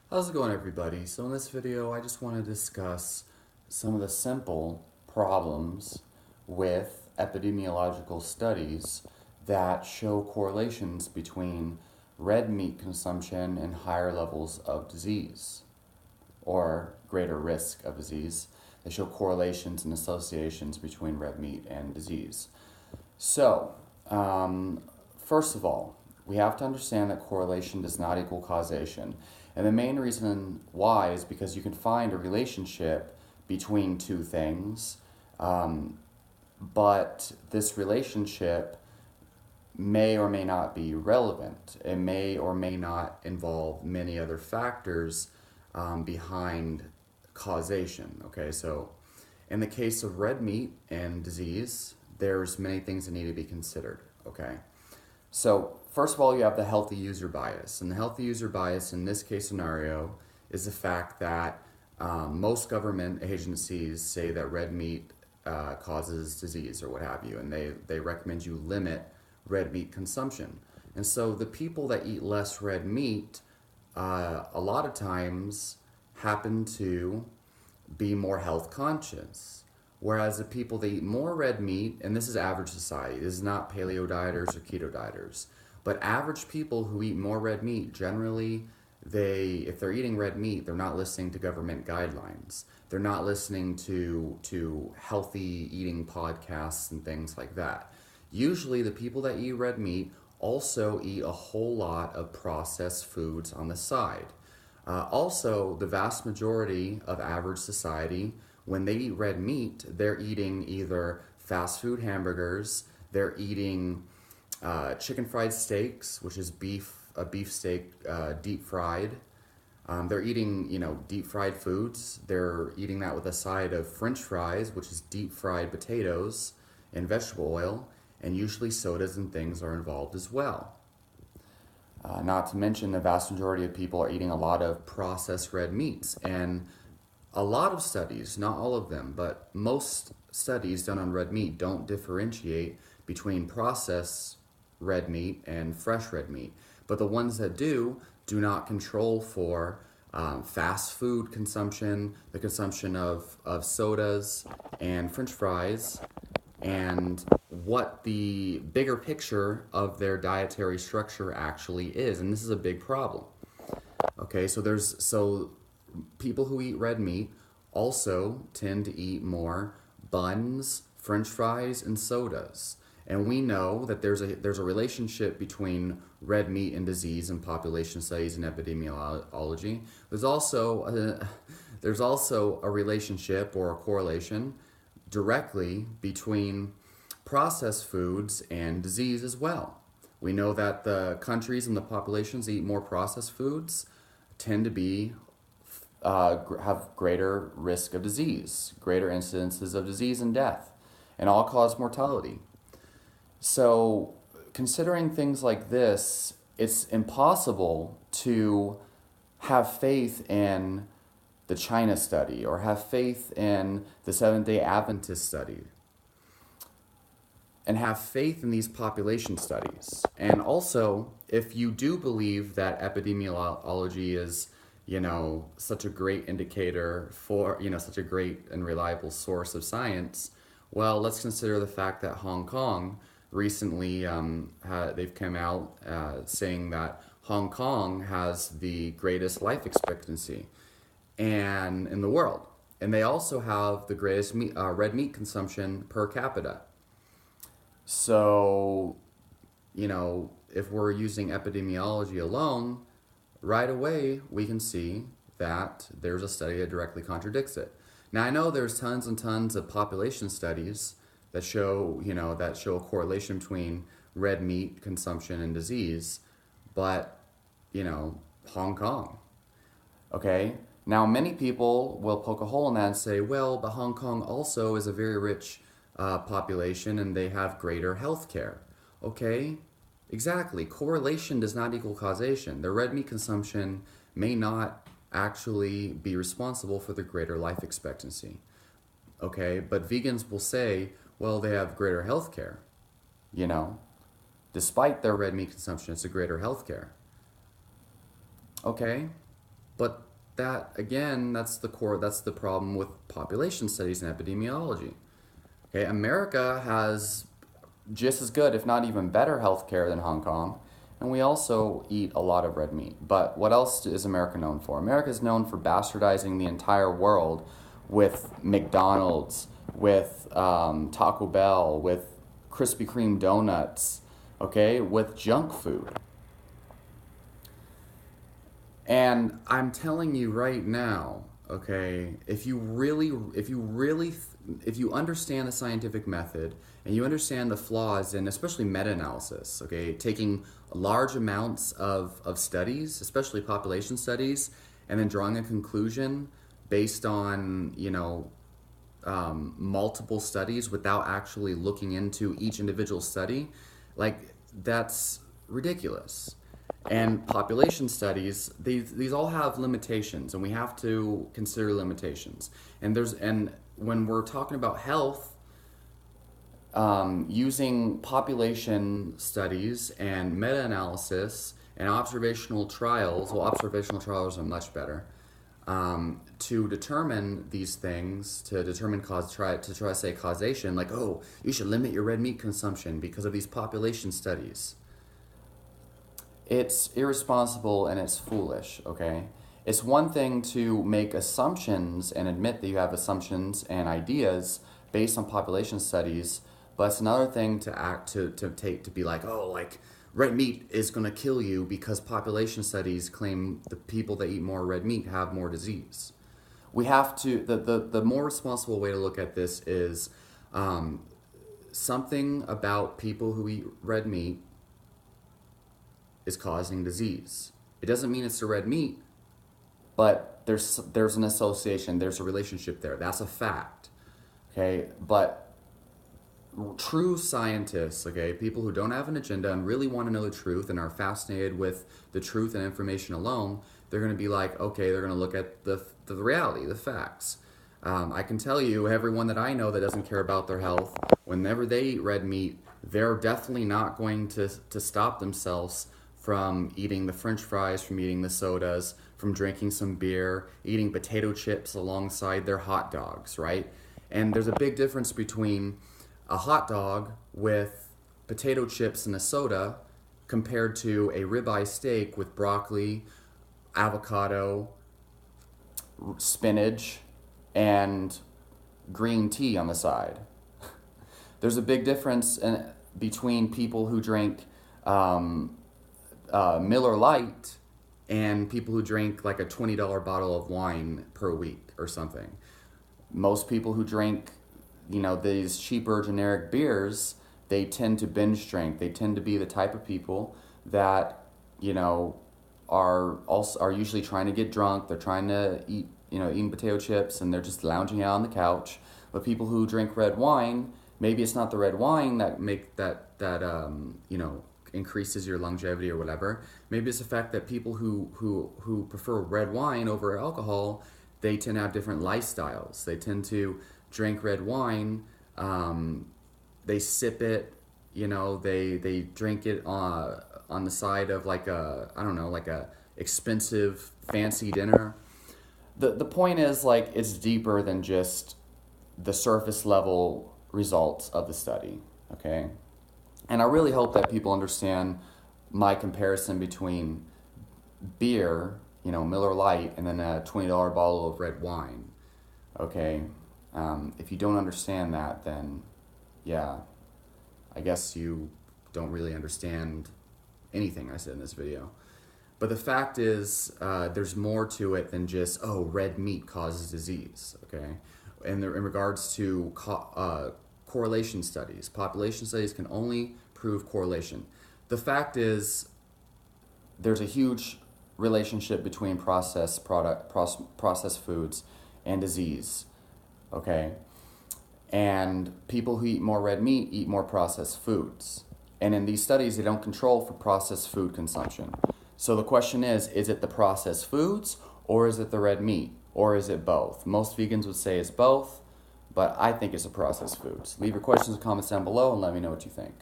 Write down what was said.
How's it going, everybody? So in this video I just want to discuss some of the simple problems with epidemiological studies that show correlations between red meat consumption and higher levels of disease or greater risk of disease. They show correlations and associations between red meat and disease. So, um, First of all, we have to understand that correlation does not equal causation. And the main reason why is because you can find a relationship between two things, um, but this relationship may or may not be relevant. It may or may not involve many other factors behind causation. Okay, so in the case of red meat and disease, there's many things that need to be considered. Okay, so first of all, you have the healthy user bias, and the healthy user bias in this case scenario is the fact that most government agencies say that red meat causes disease or what have you, and they recommend you limit red meat consumption. And so the people that eat less red meat a lot of times happen to be more health conscious. Whereas the people that eat more red meat, and this is average society, this is not paleo dieters or keto dieters, but average people who eat more red meat generally if they're eating red meat, they're not listening to government guidelines. They're not listening to healthy eating podcasts and things like that. Usually the people that eat red meat also eat a whole lot of processed foods on the side. Also, the vast majority of average society, when they eat red meat, they're eating either fast food hamburgers, they're eating chicken fried steaks, which is a beef steak deep fried. They're eating, deep fried foods. They're eating that with a side of French fries, which is deep fried potatoes and vegetable oil, and usually sodas and things are involved as well. Not to mention, the vast majority of people are eating a lot of processed red meats. And a lot of studies, not all of them, but most studies done on red meat don't differentiate between processed red meat and fresh red meat. But the ones that do not control for fast food consumption, the consumption of sodas and French fries, and what the bigger picture of their dietary structure actually is. And this is a big problem. Okay, so people who eat red meat also tend to eat more buns, French fries, and sodas. And we know that there's a relationship between red meat and disease in population studies and epidemiology. There's also a relationship or a correlation directly between processed foods and disease as well. We know that the countries and the populations that eat more processed foods tend to have greater risk of disease, greater incidences of disease and death, and all-cause mortality. So, considering things like this, it's impossible to have faith in the China study or have faith in the Seventh-day Adventist study and have faith in these population studies. And also, if you do believe that epidemiology is, such a great indicator for, such a great and reliable source of science, well, let's consider the fact that Hong Kong recently, they've come out saying that Hong Kong has the greatest life expectancy in the world. And they also have the greatest red meat consumption per capita. So, if we're using epidemiology alone, right away we can see that there's a study that directly contradicts it. Now, I know there's tons and tons of population studies that show, a correlation between red meat consumption and disease, but, Hong Kong. Okay? Now, many people will poke a hole in that and say, well, but Hong Kong also is a very rich population and they have greater health care. Okay? Exactly. Correlation does not equal causation. Their red meat consumption may not actually be responsible for the greater life expectancy. Okay? But vegans will say, well, they have greater health care. Despite their red meat consumption, it's a greater health care. Okay? But that, again, that's the problem with population studies and epidemiology. Okay, America has just as good, if not even better, healthcare than Hong Kong, and we also eat a lot of red meat. But what else is America known for? America is known for bastardizing the entire world with McDonald's, with Taco Bell, with Krispy Kreme donuts, okay, with junk food. And I'm telling you right now, okay, if you understand the scientific method and you understand the flaws in especially meta-analysis, okay, taking large amounts of studies, especially population studies, and then drawing a conclusion based on, multiple studies without actually looking into each individual study, like, that's ridiculous. And population studies, these all have limitations, and we have to consider limitations. And when we're talking about health, using population studies and meta-analysis and observational trials, well, observational trials are much better, to determine these things, to determine try to say causation, like, oh, you should limit your red meat consumption because of these population studies. It's irresponsible and it's foolish, okay? It's one thing to make assumptions and admit that you have assumptions and ideas based on population studies, but it's another thing to be like, oh, like, red meat is going to kill you because population studies claim the people that eat more red meat have more disease. We have to, the more responsible way to look at this is something about people who eat red meat is causing disease. It doesn't mean it's the red meat, but there's an association, there's a relationship there. That's a fact. Okay, but true scientists, okay, people who don't have an agenda and really want to know the truth and are fascinated with the truth and information alone, they're going to be like, okay, they're going to look at the reality, the facts. I can tell you, everyone that I know that doesn't care about their health, whenever they eat red meat, they're definitely not going to stop themselves from eating the French fries, from eating the sodas, from drinking some beer, eating potato chips alongside their hot dogs, right? And there's a big difference between a hot dog with potato chips and a soda compared to a ribeye steak with broccoli, avocado, spinach, and green tea on the side. There's a big difference between people who drink Miller Lite and people who drink like a $20 bottle of wine per week or something. Most people who drink, these cheaper generic beers, they tend to binge drink. They tend to be the type of people that, are usually trying to get drunk. They're trying to eat, eating potato chips, and they're just lounging out on the couch. But people who drink red wine, maybe it's not the red wine that increases your longevity or whatever. Maybe it's the fact that people who prefer red wine over alcohol, they tend to have different lifestyles. They tend to drink red wine, they sip it, they drink it on the side of like a expensive fancy dinner. The point is, like, it's deeper than just the surface level results of the study, okay? And I really hope that people understand my comparison between beer, Miller Lite, and then a $20 bottle of red wine, okay? If you don't understand that, then, yeah, I guess you don't really understand anything I said in this video. But the fact is, there's more to it than just, oh, red meat causes disease, okay? And in regards to correlation studies, population studies can only prove correlation. The fact is, there's a huge relationship between processed foods and disease, okay? And people who eat more red meat eat more processed foods. And in these studies, they don't control for processed food consumption. So the question is it the processed foods, or is it the red meat, or is it both? Most vegans would say it's both, but I think it's the processed foods. Leave your questions and comments down below and let me know what you think.